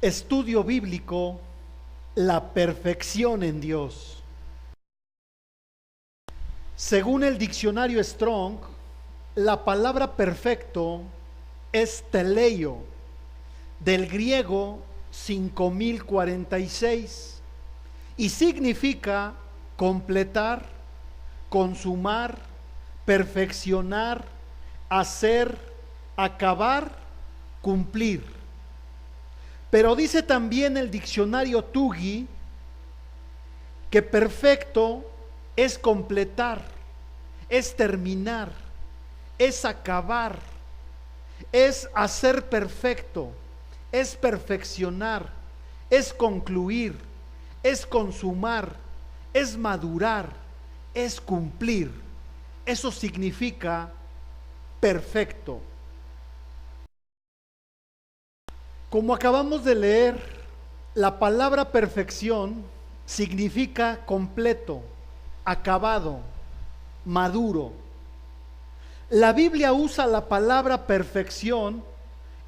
Estudio bíblico, la perfección en Dios. Según el diccionario Strong, la palabra perfecto es teleio, del griego 5046, y significa completar, consumar, perfeccionar, hacer, acabar, cumplir. Pero dice también el diccionario Tuggy que perfecto es completar, es terminar, es acabar, es hacer perfecto, es perfeccionar, es concluir, es consumar, es madurar, es cumplir. Eso significa perfecto. Como acabamos de leer, la palabra perfección significa completo, acabado, maduro. La Biblia usa la palabra perfección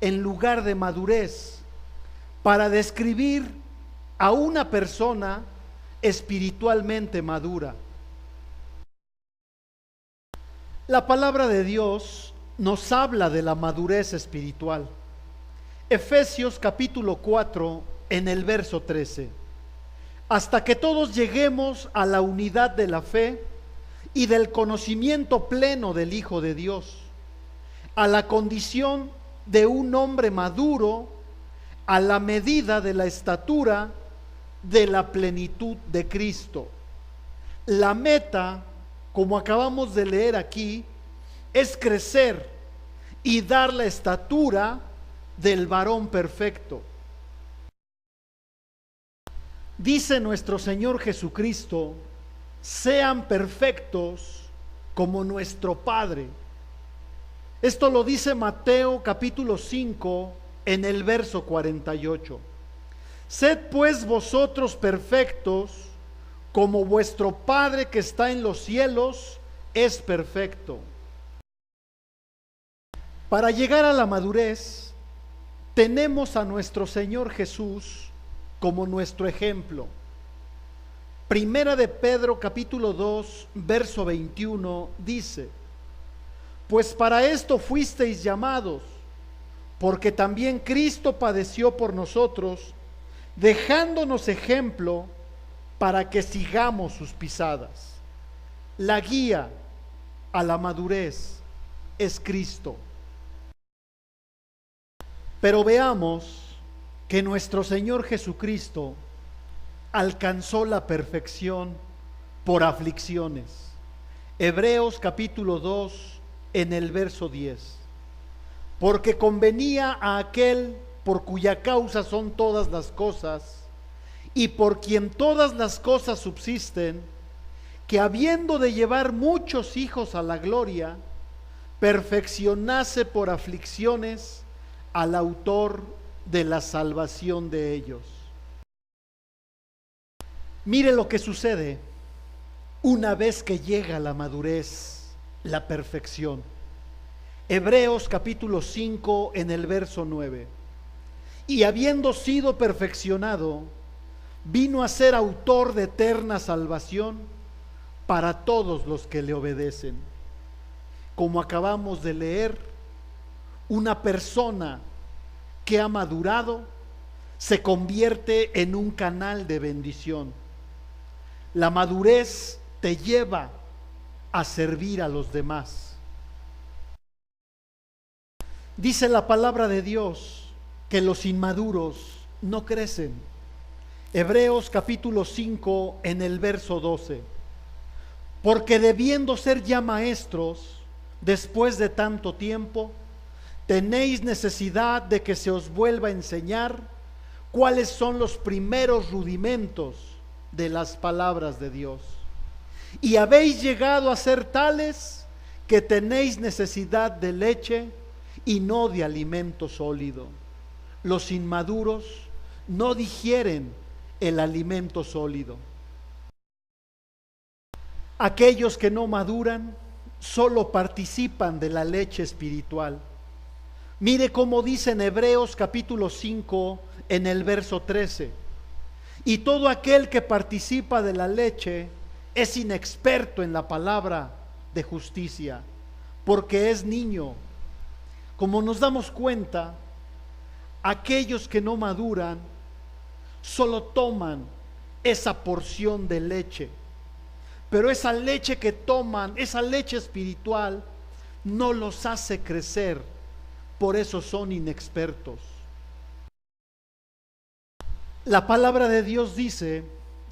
en lugar de madurez para describir a una persona espiritualmente madura. La palabra de Dios nos habla de la madurez espiritual. Efesios capítulo 4 en el verso 13. Hasta que todos lleguemos a la unidad de la fe y del conocimiento pleno del Hijo de Dios, a la condición de un hombre maduro, a la medida de la estatura de la plenitud de Cristo. La meta, como acabamos de leer aquí, es crecer y dar la estatura del varón perfecto. Dice nuestro Señor Jesucristo: sean perfectos como nuestro Padre. Esto lo dice Mateo capítulo 5 en el verso 48. Sed pues vosotros perfectos como vuestro Padre que está en los cielos es perfecto. Para llegar a la madurez, tenemos a nuestro Señor Jesús como nuestro ejemplo. Primera de Pedro capítulo 2 verso 21 dice: pues para esto fuisteis llamados, porque también Cristo padeció por nosotros, dejándonos ejemplo para que sigamos sus pisadas. La guía a la madurez es Cristo. Pero veamos que nuestro Señor Jesucristo alcanzó la perfección por aflicciones. Hebreos capítulo 2 en el verso 10. Porque convenía a aquel por cuya causa son todas las cosas y por quien todas las cosas subsisten, que habiendo de llevar muchos hijos a la gloria, perfeccionase por aflicciones al autor de la salvación de ellos. Mire lo que sucede una vez que llega la madurez, la perfección. Hebreos capítulo 5 en el verso 9. Y habiendo sido perfeccionado, vino a ser autor de eterna salvación para todos los que le obedecen. Como acabamos de leer, una persona que ha madurado se convierte en un canal de bendición. La madurez te lleva a servir a los demás. Dice la palabra de Dios que los inmaduros no crecen. Hebreos capítulo 5 en el verso 12. Porque debiendo ser ya maestros, después de tanto tiempo, tenéis necesidad de que se os vuelva a enseñar cuáles son los primeros rudimentos de las palabras de Dios. Y habéis llegado a ser tales que tenéis necesidad de leche y no de alimento sólido. Los inmaduros no digieren el alimento sólido. Aquellos que no maduran solo participan de la leche espiritual. Mire cómo dice en Hebreos capítulo 5 en el verso 13. Y todo aquel que participa de la leche es inexperto en la palabra de justicia, porque es niño. Como nos damos cuenta, aquellos que no maduran solo toman esa porción de leche, pero esa leche que toman, esa leche espiritual, no los hace crecer, por eso son inexpertos. La palabra de Dios dice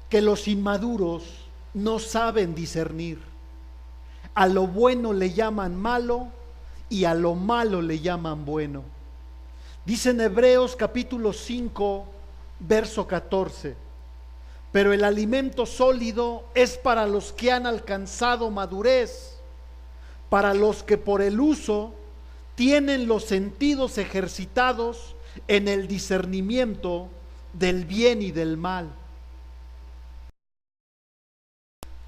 que los inmaduros no saben discernir. A lo bueno le llaman malo y a lo malo le llaman bueno. Dice en Hebreos capítulo 5, verso 14: pero el alimento sólido es para los que han alcanzado madurez, para los que por el uso tienen los sentidos ejercitados en el discernimiento del bien y del mal.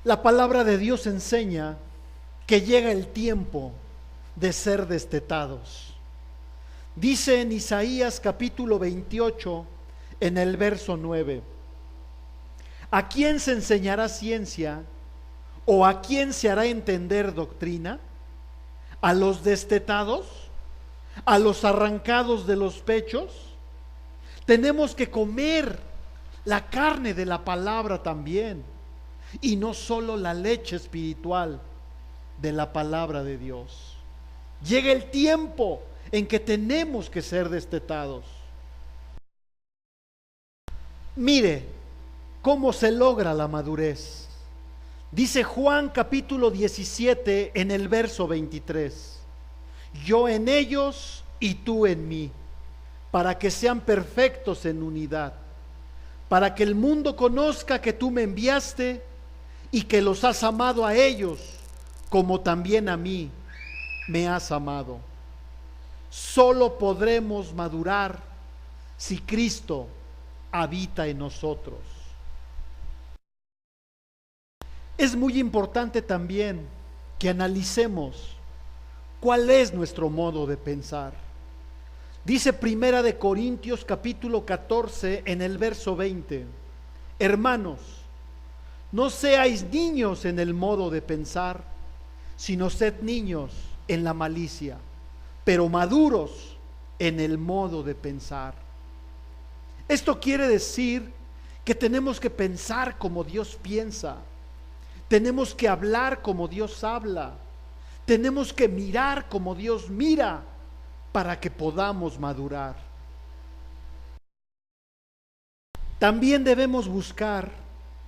La palabra de Dios enseña que llega el tiempo de ser destetados. Dice en Isaías capítulo 28, en el verso 9: ¿a quién se enseñará ciencia o a quién se hará entender doctrina? ¿A los destetados? ¿A los arrancados de los pechos? Tenemos que comer la carne de la palabra también, y no solo la leche espiritual de la palabra de Dios. Llega el tiempo en que tenemos que ser destetados. Mire cómo se logra la madurez. Dice Juan capítulo 17 en el verso 23: yo en ellos y tú en mí, para que sean perfectos en unidad, para que el mundo conozca que tú me enviaste y que los has amado a ellos como también a mí me has amado. Solo podremos madurar si Cristo habita en nosotros. Es muy importante también que analicemos cuál es nuestro modo de pensar. Dice Primera de Corintios capítulo 14 en el verso 20: hermanos, no seáis niños en el modo de pensar, sino sed niños en la malicia, pero maduros en el modo de pensar. Esto quiere decir que tenemos que pensar como Dios piensa, tenemos que hablar como Dios habla, tenemos que mirar como Dios mira, para que podamos madurar. También debemos buscar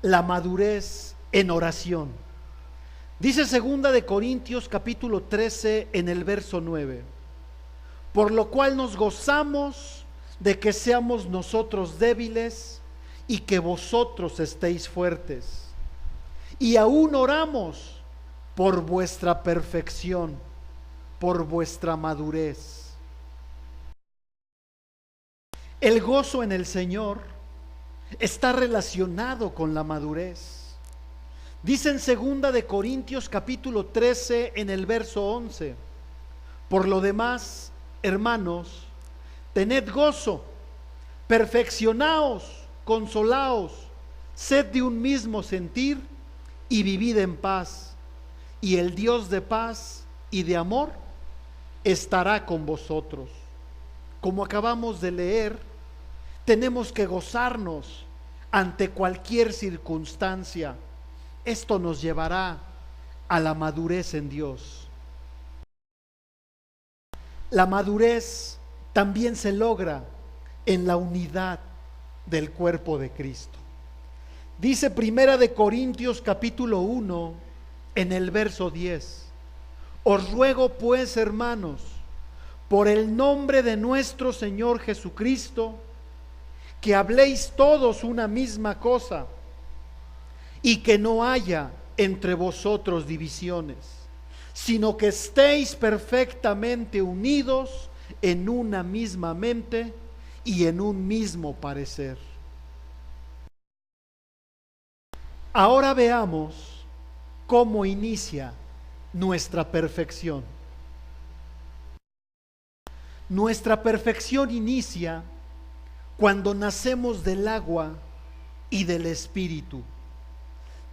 la madurez en oración. Dice Segunda de Corintios capítulo 13 en el verso 9: por lo cual nos gozamos de que seamos nosotros débiles y que vosotros estéis fuertes, y aún oramos por vuestra perfección, por vuestra madurez. El gozo en el Señor está relacionado con la madurez. Dice en Segunda de Corintios capítulo 13 en el verso 11: por lo demás, hermanos, tened gozo, perfeccionaos, consolaos, sed de un mismo sentir y vivid en paz, y el Dios de paz y de amor estará con vosotros. Como acabamos de leer, tenemos que gozarnos ante cualquier circunstancia. Esto nos llevará a la madurez en Dios. La madurez también se logra en la unidad del cuerpo de Cristo. Dice Primera de Corintios capítulo 1 en el verso 10: os ruego pues, hermanos, por el nombre de nuestro Señor Jesucristo, que habléis todos una misma cosa y que no haya entre vosotros divisiones, sino que estéis perfectamente unidos en una misma mente y en un mismo parecer. Ahora veamos cómo inicia nuestra perfección. Nuestra perfección inicia cuando nacemos del agua y del Espíritu.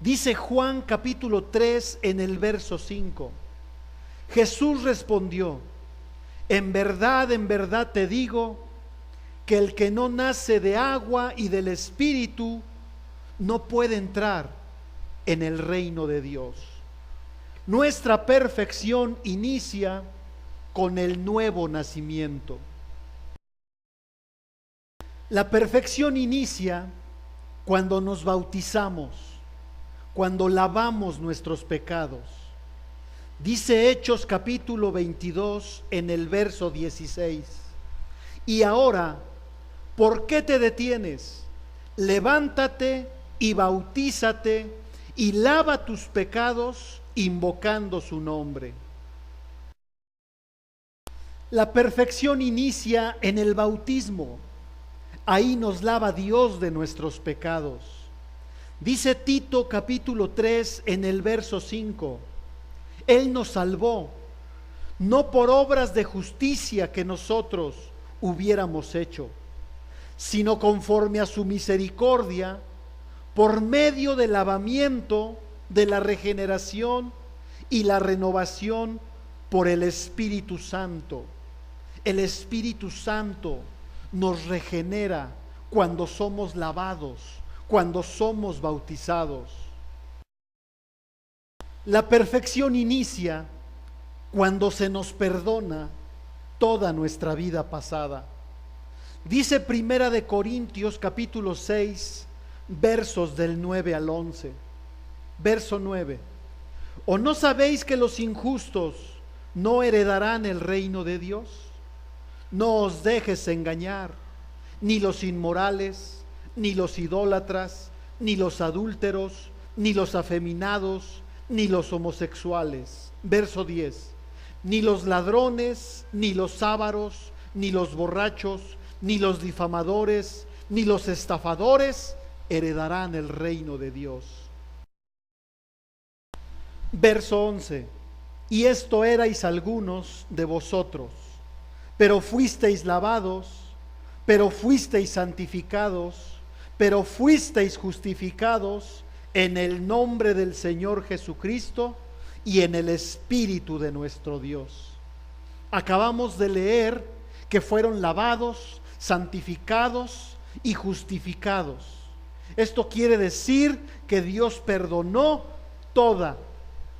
Dice Juan capítulo 3 en el verso 5. Jesús respondió: en verdad te digo, que el que no nace de agua y del Espíritu no puede entrar en el reino de Dios. Nuestra perfección inicia con el nuevo nacimiento. La perfección inicia cuando nos bautizamos, cuando lavamos nuestros pecados. Dice Hechos capítulo 22 en el verso 16: y ahora, ¿por qué te detienes? Levántate y bautízate y lava tus pecados invocando su nombre. La perfección inicia en el bautismo. Ahí nos lava Dios de nuestros pecados. Dice Tito capítulo 3 en el verso 5: Él nos salvó, no por obras de justicia que nosotros hubiéramos hecho, sino conforme a su misericordia, por medio del lavamiento de la regeneración y la renovación por el Espíritu Santo. El Espíritu Santo nos regenera cuando somos lavados, cuando somos bautizados. La perfección inicia cuando se nos perdona toda nuestra vida pasada. Dice Primera de Corintios capítulo 6, versos del 9 al 11. Verso 9: ¿o no sabéis que los injustos no heredarán el reino de Dios? No os dejes engañar, ni los inmorales, ni los idólatras, ni los adúlteros, ni los afeminados, ni los homosexuales. Verso 10: ni los ladrones, ni los ávaros, ni los borrachos, ni los difamadores, ni los estafadores heredarán el reino de Dios. Verso 11: y esto erais algunos de vosotros, pero fuisteis lavados, pero fuisteis santificados, pero fuisteis justificados en el nombre del Señor Jesucristo y en el Espíritu de nuestro Dios. Acabamos de leer que fueron lavados, santificados y justificados. Esto quiere decir que Dios perdonó toda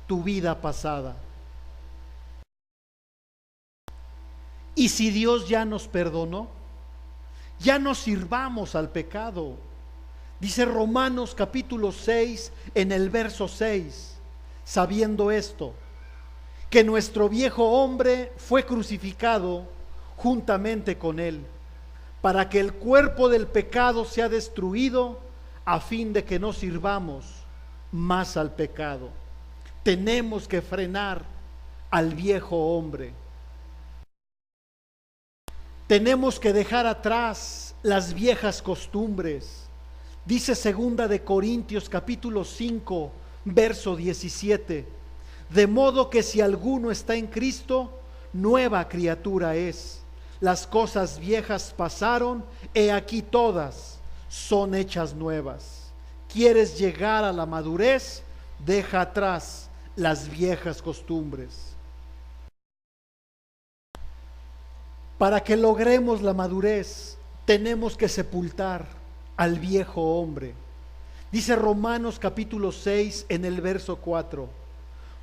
tu vida pasada. Y si Dios ya nos perdonó, ya no sirvamos al pecado. Dice Romanos capítulo 6 en el verso 6: sabiendo esto, que nuestro viejo hombre fue crucificado juntamente con él, para que el cuerpo del pecado sea destruido, a fin de que no sirvamos más al pecado. Tenemos que frenar al viejo hombre. Tenemos que dejar atrás las viejas costumbres. Dice Segunda de Corintios capítulo 5, verso 17: de modo que si alguno está en Cristo, nueva criatura es. Las cosas viejas pasaron, he aquí todas son hechas nuevas. ¿Quieres llegar a la madurez? Deja atrás las viejas costumbres. Para que logremos la madurez, tenemos que sepultar al viejo hombre. Dice Romanos capítulo 6 en el verso 4: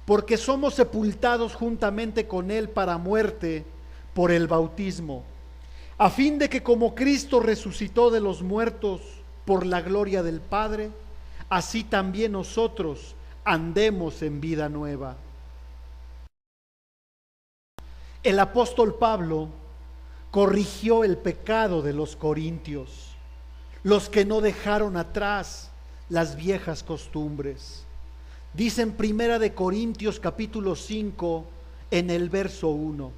porque somos sepultados juntamente con él para muerte por el bautismo, a fin de que como Cristo resucitó de los muertos por la gloria del Padre, así también nosotros andemos en vida nueva. El apóstol Pablo corrigió el pecado de los corintios, los que no dejaron atrás las viejas costumbres. Dice en Primera de Corintios capítulo 5 en el verso 1: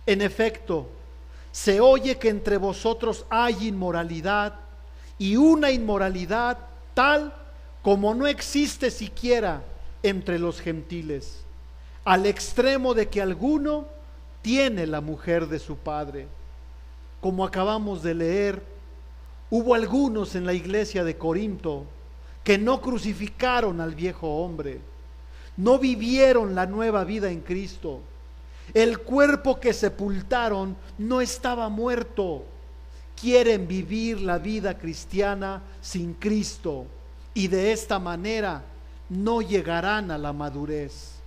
en efecto, se oye que entre vosotros hay inmoralidad, y una inmoralidad tal como no existe siquiera entre los gentiles, al extremo de que alguno tiene la mujer de su padre. Como acabamos de leer, Hubo algunos en la iglesia de Corinto que no crucificaron al viejo hombre, no vivieron la nueva vida en Cristo. El cuerpo que sepultaron no estaba muerto. Quieren vivir la vida cristiana sin Cristo y de esta manera no llegarán a la madurez.